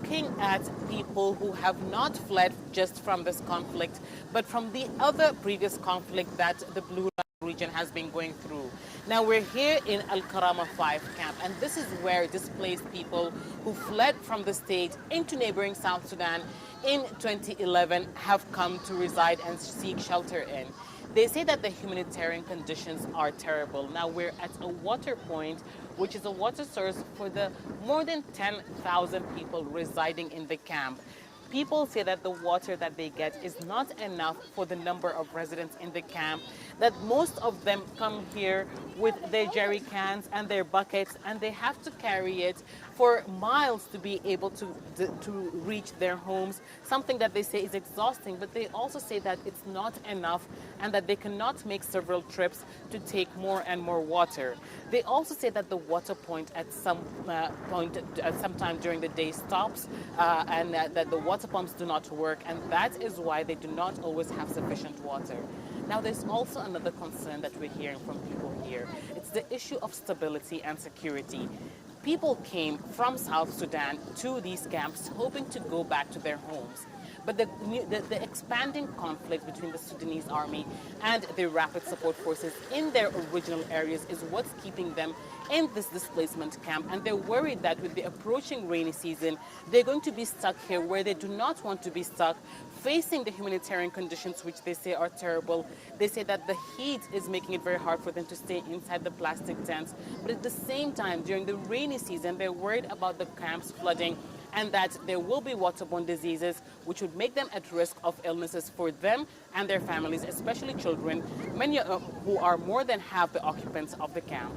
looking at people who have not fled just from this conflict, but from the other previous conflict that the Blue Nile region has been going through. Now we're here in al-Karama 5 camp, and this is where displaced people who fled from the state into neighboring South Sudan in 2011 have come to reside and seek shelter in. They say that the humanitarian conditions are terrible. Now we're at a water point, which is a water source for the more than 10,000 people residing in the camp. People say that the water that they get is not enough for the number of residents in the camp, that most of them come here with their jerry cans and their buckets, and they have to carry it for miles to be able to reach their homes, something that they say is exhausting, but they also say that it's not enough and that they cannot make several trips to take more and more water. They also say that the water point at some time during the day stops and that the water pumps do not work, and that is why they do not always have sufficient water. Now, there's also another concern that we're hearing from people here. It's the issue of stability and security. People came from South Sudan to these camps hoping to go back to their homes. But the expanding conflict between the Sudanese army and the rapid support forces in their original areas is what's keeping them in this displacement camp. And they're worried that with the approaching rainy season, they're going to be stuck here where they do not want to be stuck, facing the humanitarian conditions which they say are terrible. They say that the heat is making it very hard for them to stay inside the plastic tents. But at the same time, during the rainy season, they're worried about the camps flooding and that there will be waterborne diseases which would make them at risk of illnesses for them and their families, especially children, many who are more than half the occupants of the camp.